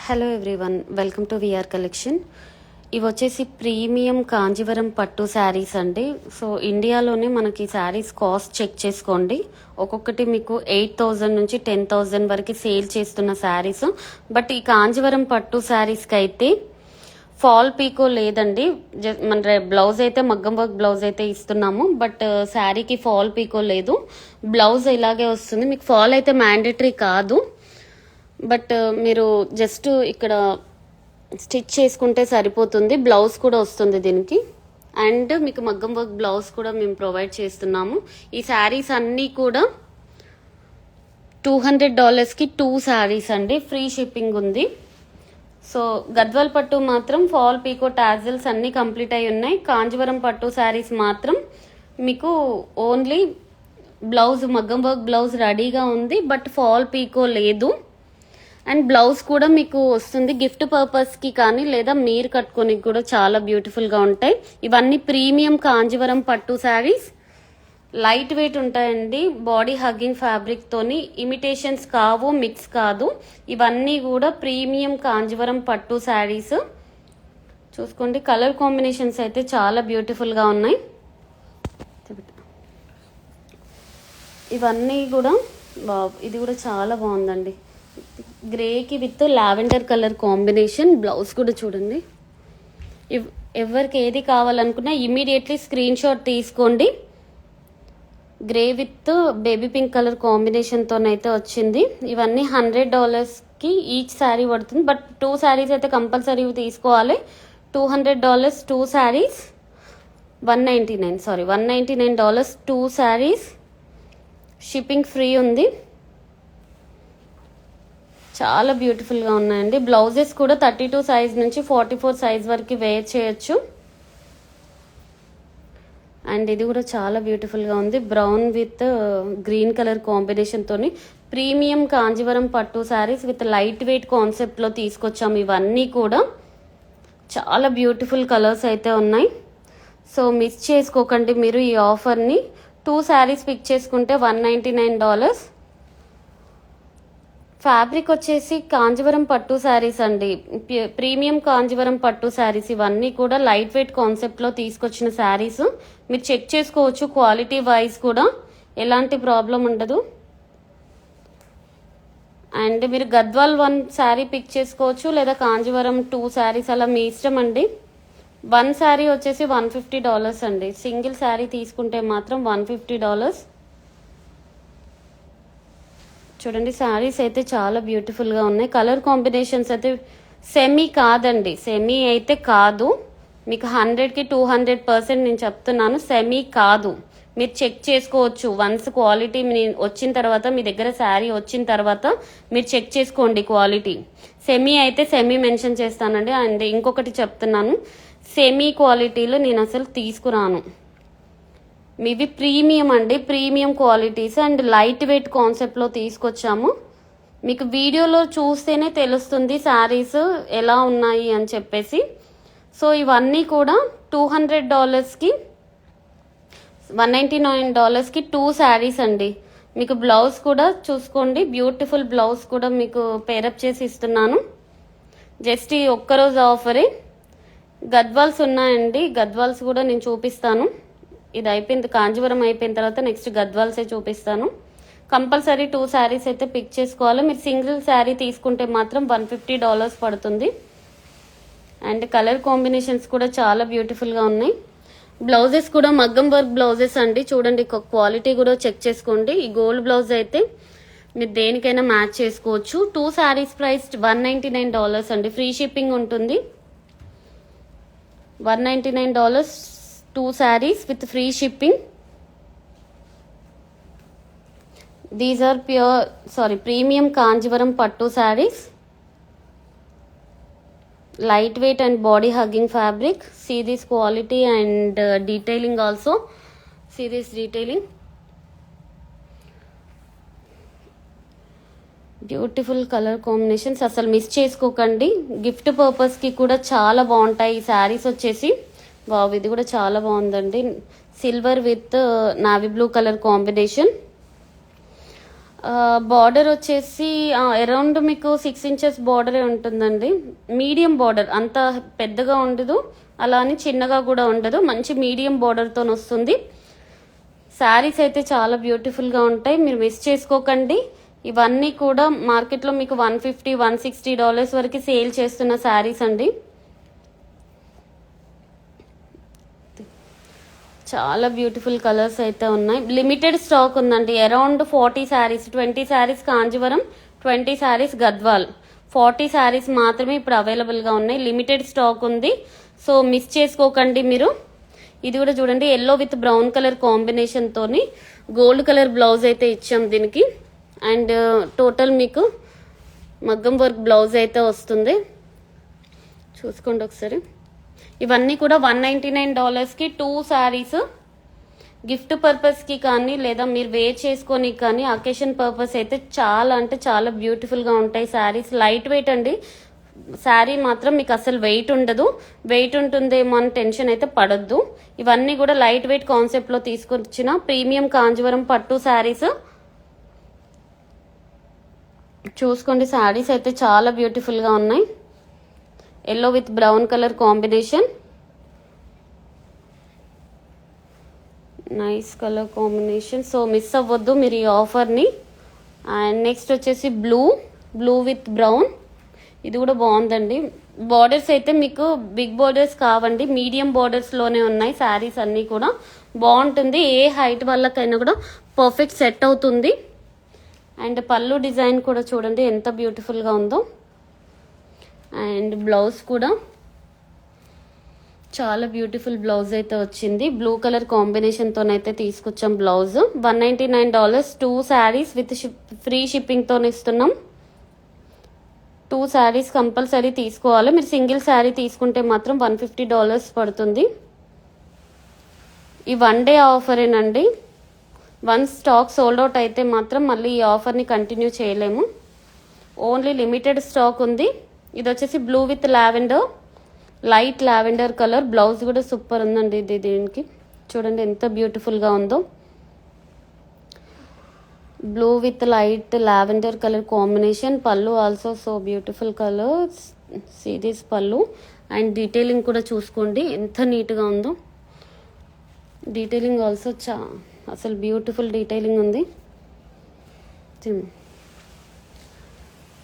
Hello everyone, welcome to VR collection. ఇవి వచ్చేసి premium Kanjeevaram పట్టు శారీస్ అండి. సో ఇండియాలోనే మనకి శారీస్ కాస్ట్ చెక్ చేసుకోండి. ఒక్కొక్కటి మీకు 8,000 నుంచి 10,000 వరకు సేల్ చేస్తున్న శారీస్. బట్ ఈ కాంజీవరం పట్టు శారీస్కి అయితే ఫాల్ పీకో లేదండి. మన బ్లౌజ్ అయితే మగ్గం వర్క్ బ్లౌజ్ అయితే ఇస్తున్నాము. బట్ శారీకి ఫాల్ పీకో లేదు, బ్లౌజ్ ఇలాగే వస్తుంది. మీకు ఫాల్ అయితే మ్యాండేటరీ కాదు, బట్ మీరు జస్ట్ ఇక్కడ స్టిచ్ చేసుకుంటే సరిపోతుంది. బ్లౌజ్ కూడా వస్తుంది దీనికి, అండ్ మీకు మగ్గం వర్క్ బ్లౌజ్ కూడా మేము ప్రొవైడ్ చేస్తున్నాము. ఈ శారీస్ అన్నీ కూడా $200కి 2 శారీస్ అండి. ఫ్రీ షిప్పింగ్ ఉంది. సో గద్వాల్ పట్టు మాత్రం ఫాల్ పీకో టాజిల్స్ అన్నీ కంప్లీట్ అయి ఉన్నాయి. కాంజీవరం పట్టు శారీస్ మాత్రం మీకు ఓన్లీ బ్లౌజ్ మగ్గం వర్క్ బ్లౌజ్ రెడీగా ఉంది, బట్ ఫాల్ పీకో లేదు. అండ్ బ్లౌజ్ కూడా మీకు వస్తుంది. గిఫ్ట్ పర్పస్కి కానీ లేదా మీరు కట్టుకోనికి కూడా చాలా బ్యూటిఫుల్గా ఉంటాయి. ఇవన్నీ ప్రీమియం కాంజీవరం పట్టు శారీస్, లైట్ వెయిట్ ఉంటాయండి. బాడీ హగ్గింగ్ ఫ్యాబ్రిక్తోని, ఇమిటేషన్స్ కావు, మిక్స్ కాదు. ఇవన్నీ కూడా ప్రీమియం కాంజీవరం పట్టు శారీస్. చూసుకోండి, కలర్ కాంబినేషన్స్ అయితే చాలా బ్యూటిఫుల్గా ఉన్నాయి. ఇవన్నీ కూడా ఇది కూడా చాలా బాగుందండి. గ్రేకి with lavender colour combination. Blouse కూడా చూడండి. ఎవరికి ఏది కావాలనుకున్నా ఇమీడియట్లీ స్క్రీన్ షాట్ తీసుకోండి. Grey with baby pink colour కాంబినేషన్తోనైతే వచ్చింది. ఇవన్నీ $100కి ఈచ్ శారీ పడుతుంది. బట్ 2 శారీస్ అయితే కంపల్సరీ తీసుకోవాలి. $200 2 శారీస్, $199 2 శారీస్. షిప్పింగ్ ఫ్రీ ఉంది. చాలా బ్యూటిఫుల్గా ఉన్నాయండి. బ్లౌజెస్ కూడా 32 సైజ్ నుంచి 44 సైజ్ వరకు వేర్ చేయొచ్చు. అండ్ ఇది కూడా చాలా బ్యూటిఫుల్గా ఉంది. బ్రౌన్ విత్ గ్రీన్ కలర్ కాంబినేషన్తోని ప్రీమియం కాంజీవరం పట్టు శారీస్ విత్ లైట్ వెయిట్ కాన్సెప్ట్లో తీసుకొచ్చాము. ఇవన్నీ కూడా చాలా బ్యూటిఫుల్ కలర్స్ అయితే ఉన్నాయి. సో మిస్ చేసుకోకండి మీరు ఈ ఆఫర్ని. 2 శారీస్ పిక్ చేసుకుంటే $199. ఫ్యాబ్రిక్ వచ్చేసి కాంజీవరం పట్టు శారీస్ అండి. ప్రీమియం కాంజీవరం పట్టు శారీస్. ఇవన్నీ కూడా లైట్ వెయిట్ కాన్సెప్ట్లో తీసుకొచ్చిన శారీస్. మీరు చెక్ చేసుకోవచ్చు. క్వాలిటీ వైజ్ కూడా ఎలాంటి ప్రాబ్లం ఉండదు. అండ్ మీరు గద్వాల్ 1 శారీ పిక్ చేసుకోవచ్చు, లేదా కాంజీవరం 2 శారీస్, అలా మీ ఇష్టం అండి. 1 శారీ వచ్చేసి $150 అండి. సింగిల్ శారీ తీసుకుంటే మాత్రం $150. చూడండి, శారీస్ అయితే చాలా బ్యూటిఫుల్గా ఉన్నాయి. కలర్ కాంబినేషన్స్ అయితే సెమీ కాదండి, సెమీ అయితే కాదు. మీకు 100కి 200% నేను చెప్తున్నాను, సెమీ కాదు. మీరు చెక్ చేసుకోవచ్చు. వన్స్ క్వాలిటీ వచ్చిన తర్వాత, మీ దగ్గర శారీ వచ్చిన తర్వాత మీరు చెక్ చేసుకోండి క్వాలిటీ. సెమీ అయితే సెమీ మెన్షన్ చేస్తానండి. అండ్ ఇంకొకటి చెప్తున్నాను, సెమీ క్వాలిటీలో నేను అసలు తీసుకురాను. మీవి ప్రీమియం అండి, premium qualities and light weight కాన్సెప్ట్లో తీసుకొచ్చాము. మీకు వీడియోలో చూస్తేనే తెలుస్తుంది శారీస్ ఎలా ఉన్నాయి అని చెప్పేసి. సో ఇవన్నీ కూడా $200కి $199కి 2 శారీస్ అండి. మీకు బ్లౌజ్ కూడా చూసుకోండి, బ్యూటిఫుల్ బ్లౌజ్ కూడా మీకు పేరప్ చేసి ఇస్తున్నాను. జస్ట్ ఈ ఒక్కరోజు ఆఫరే. గద్వాల్స్ ఉన్నాయండి, గద్వాల్స్ కూడా నేను చూపిస్తాను. ఇది అయిపోయింది, కాంజీవరం అయిపోయిన తర్వాత నెక్స్ట్ గద్వాల్సే చూపిస్తాను. కంపల్సరీ 2 శారీస్ అయితే పిక్ చేసుకోవాలి. మీరు సింగిల్ శారీ తీసుకుంటే మాత్రం $150 పడుతుంది. అండ్ కలర్ కాంబినేషన్స్ కూడా చాలా బ్యూటిఫుల్గా ఉన్నాయి. బ్లౌజెస్ కూడా మగ్గం వర్క్ బ్లౌజెస్ అండి. చూడండి, క్వాలిటీ కూడా చెక్ చేసుకోండి. ఈ గోల్డ్ బ్లౌజ్ అయితే మీరు దేనికైనా మ్యాచ్ చేసుకోవచ్చు. 2 శారీస్ ప్రైస్ $199 అండి. ఫ్రీ షిప్పింగ్ ఉంటుంది. $199 2 sarees with free shipping. These are premium Kanjivaram Pattu sarees. Lightweight and body hugging fabric. See this quality and detailing also. See this detailing. Beautiful colour combinations. అసలు miss చేసుకోకండి. Gift పర్పస్కి కూడా చాలా బాగుంటాయి ఈ శారీస్ వచ్చేసి. Wow, ఇది కూడా చాలా బాగుందండి. Silver with navy blue colour combination. Border వచ్చేసి అరౌండ్ మీకు 6 ఇంచెస్ బార్డరే ఉంటుందండి. మీడియం బార్డర్, అంత పెద్దగా ఉండదు, అలా అని చిన్నగా కూడా ఉండదు, మంచి మీడియం బార్డర్తో వస్తుంది. శారీస్ అయితే చాలా బ్యూటిఫుల్గా ఉంటాయి, మీరు మిస్ చేసుకోకండి. ఇవన్నీ కూడా మార్కెట్లో మీకు $150-160 వరకు సేల్ చేస్తున్న శారీస్ అండి. చాలా బ్యూటిఫుల్ కలర్స్ అయితే ఉన్నాయి. లిమిటెడ్ స్టాక్ ఉందండి. అరౌండ్ 40 శారీస్, 20 శారీస్ కాంజీవరం, 20 శారీస్ గద్వాల్, 40 శారీస్ మాత్రమే ఇప్పుడు అవైలబుల్గా ఉన్నాయి. లిమిటెడ్ స్టాక్ ఉంది, సో మిస్ చేసుకోకండి మీరు. ఇది కూడా చూడండి, yellow with brown colour combination తోని గోల్డ్ కలర్ బ్లౌజ్ అయితే ఇచ్చాం దీనికి. అండ్ టోటల్ మీకు మగ్గం వర్క్ బ్లౌజ్ అయితే వస్తుంది, చూసుకోండి ఒకసారి. ఇవన్నీ కూడా $199కి 2 శారీస్. గిఫ్ట్ పర్పస్కి కానీ లేదా మీరు వేర్ చేసుకొని కానీ అకేషన్ పర్పస్ అయితే చాలా అంటే చాలా బ్యూటిఫుల్గా ఉంటాయి శారీస్. లైట్ వెయిట్ అండి, శారీ మాత్రం మీకు అసలు వెయిట్ ఉండదు. వెయిట్ ఉంటుందేమో అని టెన్షన్ అయితే పడొద్దు. ఇవన్నీ కూడా లైట్ వెయిట్ కాన్సెప్ట్లో తీసుకొచ్చిన ప్రీమియం కాంజీవరం పట్టు శారీస్. చూసుకోండి, శారీస్ అయితే చాలా బ్యూటిఫుల్గా ఉన్నాయి. Yellow with brown colour combination, nice colour combination. So miss అవ్వద్దు మీరు ఈ ఆఫర్ని. అండ్ నెక్స్ట్ వచ్చేసి బ్లూ విత్ బ్రౌన్, ఇది కూడా బాగుందండి. బార్డర్స్ అయితే మీకు బిగ్ బార్డర్స్ కావండి, మీడియం బార్డర్స్లోనే ఉన్నాయి శారీస్ అన్నీ కూడా. బాగుంటుంది, ఏ హైట్ వాళ్ళకైనా కూడా పర్ఫెక్ట్ సెట్ అవుతుంది. అండ్ పళ్ళు డిజైన్ కూడా చూడండి ఎంత బ్యూటిఫుల్గా ఉందో. అండ్ బ్లౌజ్ కూడా చాలా బ్యూటిఫుల్ బ్లౌజ్ అయితే వచ్చింది. బ్లూ కలర్ కాంబినేషన్తోనైతే తీసుకొచ్చాం బ్లౌజ్. $199, 2 శారీస్ విత్ ఫ్రీ షిప్పింగ్తో ఇస్తున్నాం. 2 శారీస్ కంపల్సరీ తీసుకోవాలి. మీరు సింగిల్ శారీ తీసుకుంటే మాత్రం $150 పడుతుంది. ఈ 1 డే ఆఫరేనండి. వన్స్ స్టాక్ సోల్డ్ అవుట్ అయితే మాత్రం మళ్ళీ ఈ ఆఫర్ని కంటిన్యూ చేయలేము. ఓన్లీ లిమిటెడ్ స్టాక్ ఉంది. ఇది వచ్చేసి blue with lavender, light lavender colour. Blouse కూడా సూపర్ ఉందండి ఇది. దీనికి చూడండి ఎంత బ్యూటిఫుల్గా ఉందో. Blue with light lavender colour combination. Pallu also so beautiful colour, series pallu. And detailing కూడా చూసుకోండి ఎంత నీట్గా ఉందో. డీటెయిలింగ్ ఆల్సో అసలు బ్యూటిఫుల్ డీటెయిలింగ్ ఉంది.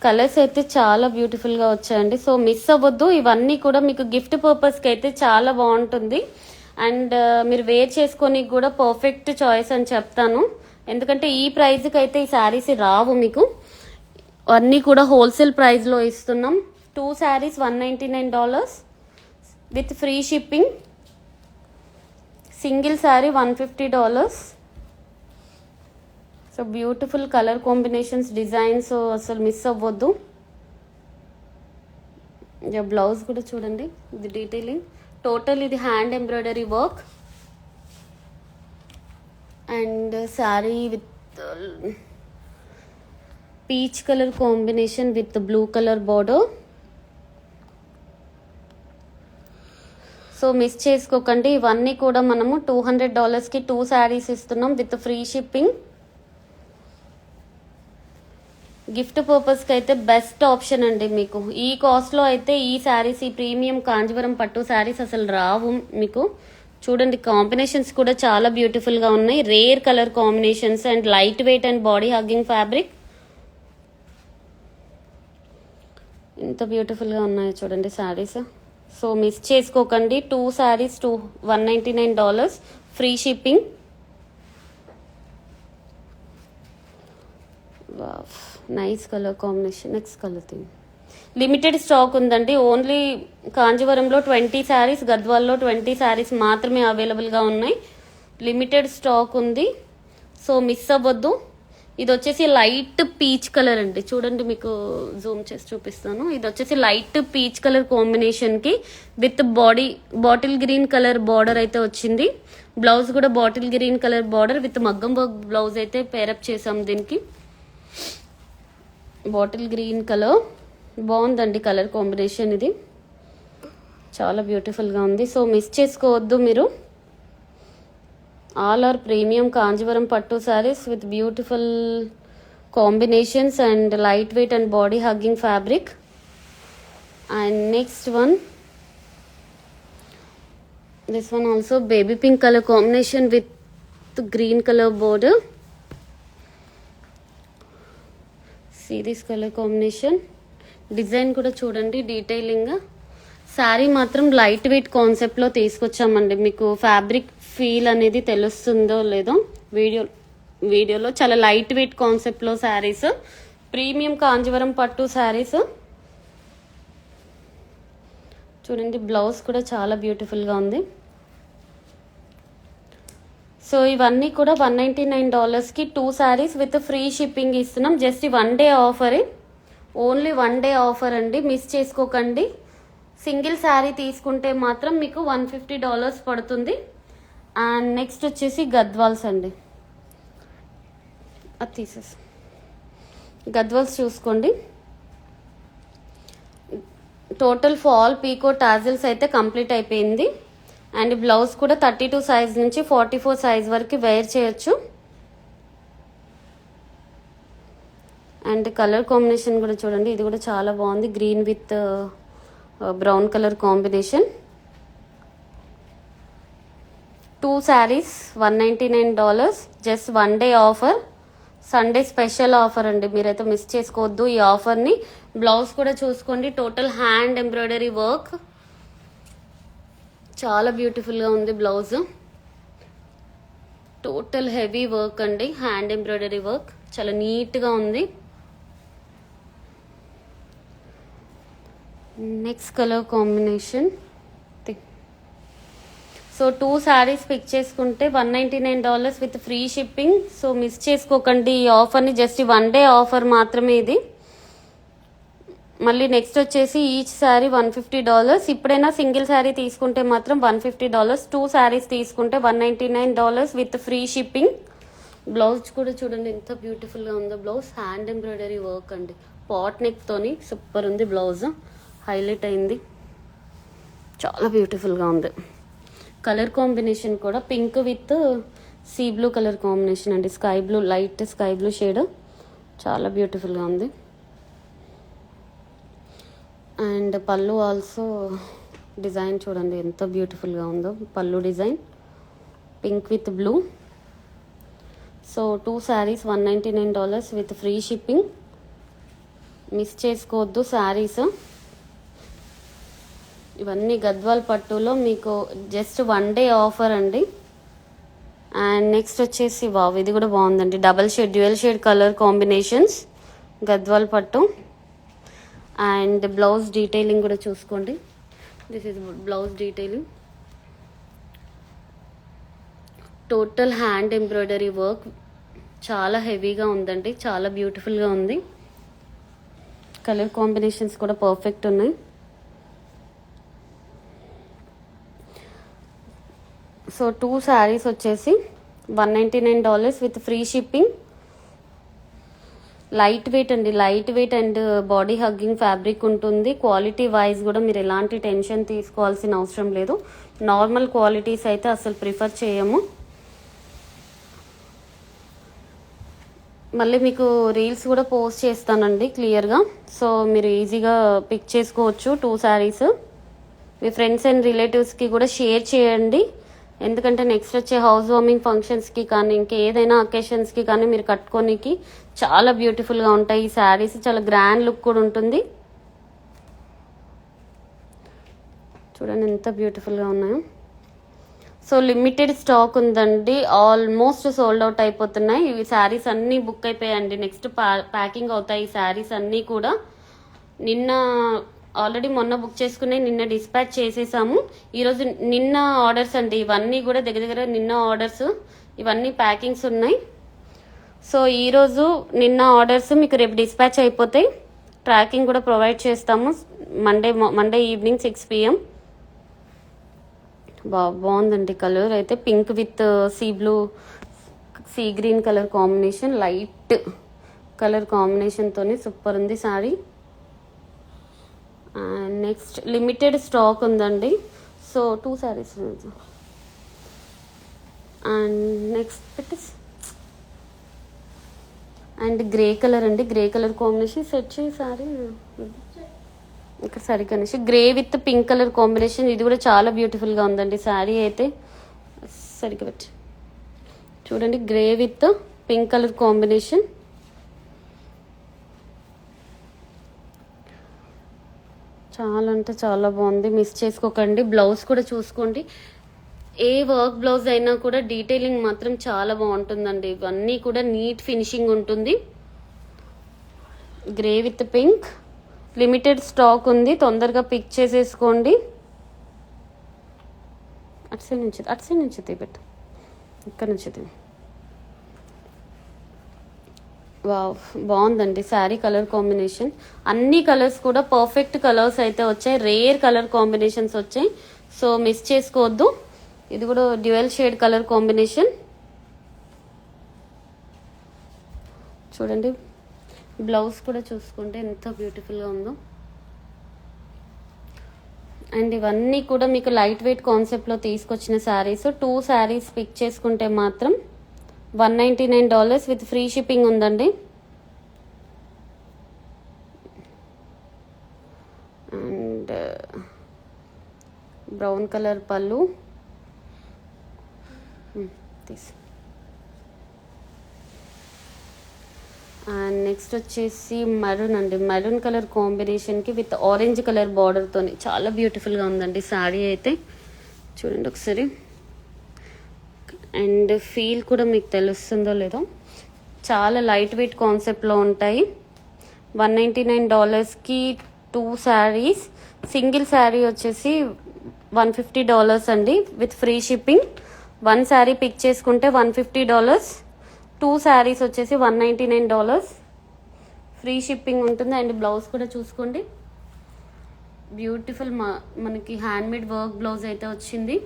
కలర్స్ అయితే చాలా బ్యూటిఫుల్గా వచ్చాయండి, సో మిస్ అవ్వద్దు. ఇవన్నీ కూడా మీకు గిఫ్ట్ పర్పస్కి అయితే చాలా బాగుంటుంది. అండ్ మీరు వేర్ చేసుకొని కూడా పర్ఫెక్ట్ చాయిస్ అని చెప్తాను. ఎందుకంటే ఈ ప్రైస్కి అయితే ఈ శారీస్ రావు మీకు. అన్నీ కూడా హోల్సేల్ ప్రైస్లో ఇస్తున్నాం. 2 saris $199 with free shipping. Single sari $150. So beautiful colour combinations, designs అసలు మిస్ అవ్వద్దు. బ్లౌజ్ కూడా చూడండి, ఇది డీటెయిలింగ్. టోటల్ ఇది hand embroidery work. And sari with peach colour combination with blue colour border. So miss చేసుకోకండి. ఇవన్నీ కూడా మనము $200కి 2 శారీస్ ఇస్తున్నాం విత్ ఫ్రీ షిప్పింగ్. గిఫ్ట్ పర్పస్కి అయితే బెస్ట్ ఆప్షన్ అండి మీకు. ఈ కాస్ట్లో అయితే ఈ శారీస్, ఈ ప్రీమియం కాంజీవరం పట్టు శారీస్ అసలు రావు మీకు. చూడండి, కాంబినేషన్స్ కూడా చాలా బ్యూటిఫుల్గా ఉన్నాయి. Rare colour combinations and light weight and body hugging fabric. ఎంత బ్యూటిఫుల్గా ఉన్నాయో చూడండి శారీస్. సో మిస్ చేసుకోకండి. 2 saris $199 free shipping. Nice colour combination. Next colour thing limited stock ఉందండి. ఓన్లీ కాంజీవరంలో 20 శారీస్, గద్వాల్లో 20 శారీస్ మాత్రమే అవైలబుల్గా ఉన్నాయి. లిమిటెడ్ స్టాక్ ఉంది, సో మిస్ అవ్వద్దు. ఇది వచ్చేసి లైట్ పీచ్ కలర్ అండి. చూడండి, మీకు జూమ్ చేసి చూపిస్తాను. ఇది వచ్చేసి లైట్ పీచ్ కలర్ కాంబినేషన్కి with bottle green colour border అయితే వచ్చింది. బ్లౌజ్ కూడా bottle green colour border with మగ్గం వర్క్ బ్లౌజ్ అయితే పేరప్ చేసాం దీనికి. బాటిల్ గ్రీన్ కలర్ బాగుందండి కలర్ కాంబినేషన్. ఇది చాలా బ్యూటిఫుల్గా ఉంది, సో మిస్ చేసుకోవద్దు మీరు. ఆల్ ఆర్ ప్రీమియం కాంజీవరం పట్టు saris with beautiful combinations and light weight and body hugging fabric. And next one, this one also baby pink color combination with green color border. See this color combination. Design కూడా చూడండి డీటెయిలింగ్గా. శారీ మాత్రం light weight కాన్సెప్ట్లో తీసుకొచ్చామండి. మీకు fabric feel అనేది తెలుస్తుందో లేదో వీడియోలో చాలా లైట్ వెయిట్ కాన్సెప్ట్లో శారీస్, ప్రీమియం కాంజీవరం పట్టు శారీస్. చూడండి బ్లౌజ్ కూడా చాలా బ్యూటిఫుల్గా ఉంది. సో ఇవన్నీ కూడా $199కి 2 శారీస్ విత్ ఫ్రీ షిప్పింగ్ ఇస్తున్నాం. జస్ట్ 1 డే ఆఫరే, ఓన్లీ 1 డే ఆఫర్ అండి, మిస్ చేసుకోకండి. సింగిల్ శారీ తీసుకుంటే మాత్రం మీకు $150 పడుతుంది. అండ్ నెక్స్ట్ వచ్చేసి గద్వాల్స్ అండి, అది తీసేసి గద్వాల్స్ చూసుకోండి. టోటల్ ఫాల్ పీకో టాజిల్స్ అయితే కంప్లీట్ అయిపోయింది. అండ్ బ్లౌజ్ కూడా 32 సైజ్ నుంచి 44 సైజ్ వరకు వేర్ చేయొచ్చు. అండ్ కలర్ కాంబినేషన్ కూడా చూడండి, ఇది కూడా చాలా బాగుంది. Green with brown colour combination. 2 saris $199, just 1 day offer, Sunday special offer అండి. మీరైతే మిస్ చేసుకోవద్దు ఈ ఆఫర్ని. బ్లౌజ్ కూడా చూసుకోండి, టోటల్ హ్యాండ్ ఎంబ్రాయిడరీ వర్క్, చాలా బ్యూటిఫుల్గా ఉంది బ్లౌజ్. టోటల్ హెవీ వర్క్ అండి, హ్యాండ్ ఎంబ్రాయిడరీ వర్క్ చాలా నీట్గా ఉంది. Next colour combination. So 2 saris pick చేసుకుంటే $199 with free shipping. So miss చేసుకోకండి ఈ ఆఫర్ని, జస్ట్ 1 డే ఆఫర్ మాత్రమే ఇది. మళ్ళీ నెక్స్ట్ వచ్చేసి ఈచ్ శారీ $150. ఇప్పుడైనా సింగిల్ శారీ తీసుకుంటే మాత్రం $150, 2 శారీస్ తీసుకుంటే $199 విత్ ఫ్రీ షిప్పింగ్. బ్లౌజ్ కూడా చూడండి ఎంత బ్యూటిఫుల్గా ఉందో. బ్లౌజ్ హ్యాండ్ ఎంబ్రాయిడరీ వర్క్ అండి, పాట్ నెక్తోని సూపర్ ఉంది. బ్లౌజ్ హైలైట్ అయింది, చాలా బ్యూటిఫుల్గా ఉంది. కలర్ కాంబినేషన్ కూడా pink with sea blue colour combination అండి, sky blue, light sky blue shade, చాలా బ్యూటిఫుల్గా ఉంది. అండ్ పళ్ళు ఆల్సో డిజైన్ చూడండి ఎంత బ్యూటిఫుల్గా ఉందో. పళ్ళు design pink with blue. So 2 saris $199 with free shipping. Miss చేసుకోవద్దు శారీస్. ఇవన్నీ గద్వాల్ పట్టులో మీకు జస్ట్ 1 డే ఆఫర్ అండి. అండ్ నెక్స్ట్ వచ్చేసి వావ్, ఇది కూడా బాగుందండి, double shade dual shade colour combinations, Gadwal పట్టు. అండ్ బ్లౌజ్ డీటెయిలింగ్ కూడా చూసుకోండి, this is blouse detailing. Total hand embroidery work చాలా హెవీగా ఉందండి, చాలా బ్యూటిఫుల్గా ఉంది. కలర్ కాంబినేషన్స్ కూడా పర్ఫెక్ట్ ఉన్నాయి. సో 2 శారీస్ వచ్చేసి $199 with free shipping. Light weight అండి, light weight and body hugging fabric ఉంటుంది. క్వాలిటీ వైజ్ కూడా మీరు ఎలాంటి టెన్షన్ తీసుకోవాల్సిన అవసరం లేదు. నార్మల్ క్వాలిటీస్ అయితే అసలు ప్రిఫర్ చేయము. మళ్ళీ మీకు రీల్స్ కూడా పోస్ట్ చేస్తానండి క్లియర్గా, సో మీరు ఈజీగా పిక్ చేసుకోవచ్చు 2 శారీస్. మీ ఫ్రెండ్స్ అండ్ రిలేటివ్స్కి కూడా షేర్ చేయండి, ఎందుకంటే నెక్స్ట్ వచ్చే హౌస్ వార్మింగ్ ఫంక్షన్స్కి కానీ ఇంకేదైనా అకేషన్స్కి కానీ మీరు కట్టుకోనికి చాలా బ్యూటిఫుల్గా ఉంటాయి ఈ శారీస్. చాలా గ్రాండ్ లుక్ కూడా ఉంటుంది. చూడండి ఎంత బ్యూటిఫుల్గా ఉన్నాయో. సో లిమిటెడ్ స్టాక్ ఉందండి, ఆల్మోస్ట్ సోల్డ్ అవుట్ అయిపోతున్నాయి. ఇవి శారీస్ అన్నీ బుక్ అయిపోయాయండి. నెక్స్ట్ ప్యాకింగ్ అవుతాయి ఈ శారీస్ అన్నీ కూడా. ఆల్రెడీ మొన్న బుక్ చేసుకుని నిన్న డిస్పాచ్ చేసేసాము. ఈరోజు నిన్న ఆర్డర్స్ అండి ఇవన్నీ కూడా, దగ్గర నిన్న ఆర్డర్స్, ఇవన్నీ ప్యాకింగ్స్ ఉన్నాయి. సో ఈరోజు నిన్న ఆర్డర్స్ మీకు రేపు డిస్పాచ్ అయిపోతాయి. ట్రాకింగ్ కూడా ప్రొవైడ్ చేస్తాము మండే ఈవినింగ్ 6 PM. బాగుందండి కలర్ అయితే, pink with sea blue, sea green colour combination, light colour కాంబినేషన్తోని సూపర్ ఉంది sari. And next limited stock ఉందండి. So 2 saris. And next and grey colour అండి, గ్రే కలర్ కాంబినేషన్ సెట్ చేయి sorry ఇక్కడ సరిగ్గా అనేసి grey with pink colour combination. ఇది కూడా చాలా బ్యూటిఫుల్గా ఉందండి శారీ అయితే. సరిగ్గా పెట్టి చూడండి, grey with pink colour combination. చాలా అంటే చాలా బాగుంది, మిస్ చేసుకోకండి. బ్లౌజ్ కూడా చూసుకోండి, ఏ వర్క్ బ్లౌజ్ అయినా కూడా డీటెయిలింగ్ మాత్రం చాలా బాగుంటుందండి. ఇవన్నీ కూడా నీట్ ఫినిషింగ్ ఉంటుంది. Grey with pink, limited stock ఉంది, తొందరగా పిక్ చేసేసుకోండి. అటు సైడ్ నుంచి తీపెట్టు, ఇక్కడ నుంచి తీ. వావ్, బాగుందండి శారీ కలర్ కాంబినేషన్. అన్ని కలర్స్ కూడా పర్ఫెక్ట్ కలర్స్ అయితే వచ్చాయి, రేర్ కలర్ కాంబినేషన్స్ వచ్చాయి, సో మిస్ చేసుకోవద్దు. ఇది కూడా డ్యూయల్ షేడ్ కలర్ కాంబినేషన్. చూడండి, బ్లౌజ్ కూడా చూసుకుంటే ఎంత బ్యూటిఫుల్గా ఉందో. అండ్ ఇవన్నీ కూడా మీకు లైట్ వెయిట్ కాన్సెప్ట్లో తీసుకొచ్చిన శారీస్. 2 శారీస్ పిక్ చేసుకుంటే మాత్రం $199 విత్ ఫ్రీ షిప్పింగ్ ఉందండి. అండ్ బ్రౌన్ కలర్ పళ్ళు తీసి. అండ్ నెక్స్ట్ వచ్చేసి మరూన్ అండి, మరూన్ కలర్ కాంబినేషన్కి విత్ ఆరెంజ్ కలర్ బార్డర్తో చాలా బ్యూటిఫుల్గా ఉందండి శారీ అయితే. చూడండి ఒకసారి, అండ్ ఫీల్ కూడా మీకు తెలుస్తుందో లేదో, చాలా లైట్ వెయిట్ కాన్సెప్ట్లో ఉంటాయి. $199కి 2 శారీస్. సింగిల్ శారీ వచ్చేసి $150 అండి with free shipping. 1 sari pick చేసుకుంటే $150, 2 శారీస్ వచ్చేసి $199 ఫ్రీ షిప్పింగ్ ఉంటుంది. అండ్ బ్లౌజ్ కూడా చూసుకోండి, బ్యూటిఫుల్ మనకి హ్యాండ్మేడ్ వర్క్ బ్లౌజ్ అయితే వచ్చింది.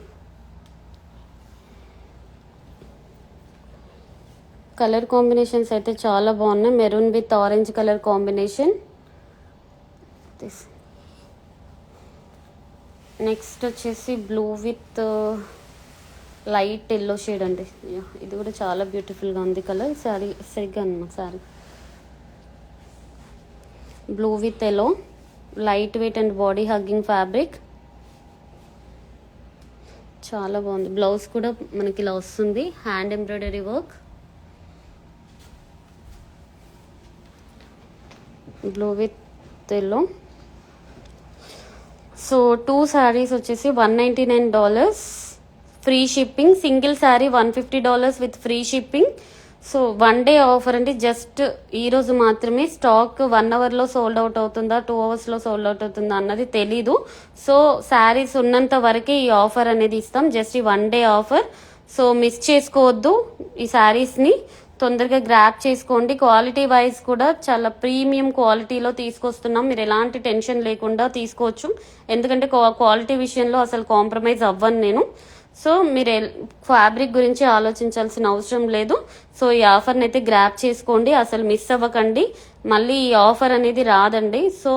కలర్ కాంబినేషన్స్ అయితే చాలా బాగున్నాయి, maroon with orange colour combination. Next వచ్చేసి blue with light yellow shade అండి. ఇది కూడా చాలా బ్యూటిఫుల్గా ఉంది కలర్. శారీ సరిగ్గా అన్నమాట, sari blue with yellow, light weight and body hugging fabric, చాలా బాగుంది. బ్లౌజ్ కూడా మనకి ఇలా వస్తుంది, hand embroidery work. Blue with yellow. So 2 saris వచ్చేసి $199 free shipping. Single sari $150 with free shipping. So 1 day offer అండి, జస్ట్ ఈరోజు మాత్రమే. స్టాక్ 1 అవర్లో సోల్డ్ అవుట్ అవుతుందా, 2 అవర్స్లో సోల్డ్ అవుట్ అవుతుందా అన్నది తెలీదు. సో శారీస్ ఉన్నంత వరకే ఈ ఆఫర్ అనేది ఇస్తాం, జస్ట్ ఈ 1 డే ఆఫర్. సో మిస్ చేసుకోవద్దు, ఈ శారీస్ని తొందరగా గ్రాప్ చేసుకోండి. క్వాలిటీ వైజ్ కూడా చాలా ప్రీమియం క్వాలిటీలో తీసుకొస్తున్నాం, మీరు ఎలాంటి టెన్షన్ లేకుండా తీసుకోవచ్చు. ఎందుకంటే క్వాలిటీ విషయంలో అసలు కాంప్రమైజ్ అవ్వను నేను. సో మీరు ఫ్యాబ్రిక్ గురించి ఆలోచించాల్సిన అవసరం లేదు. సో ఈ ఆఫర్ని అయితే గ్రాప్ చేసుకోండి, అసలు మిస్ అవ్వకండి. మళ్ళీ ఈ ఆఫర్ అనేది రాదండి, సో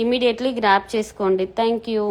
ఇమీడియట్లీ గ్రాప్ చేసుకోండి. Thank you.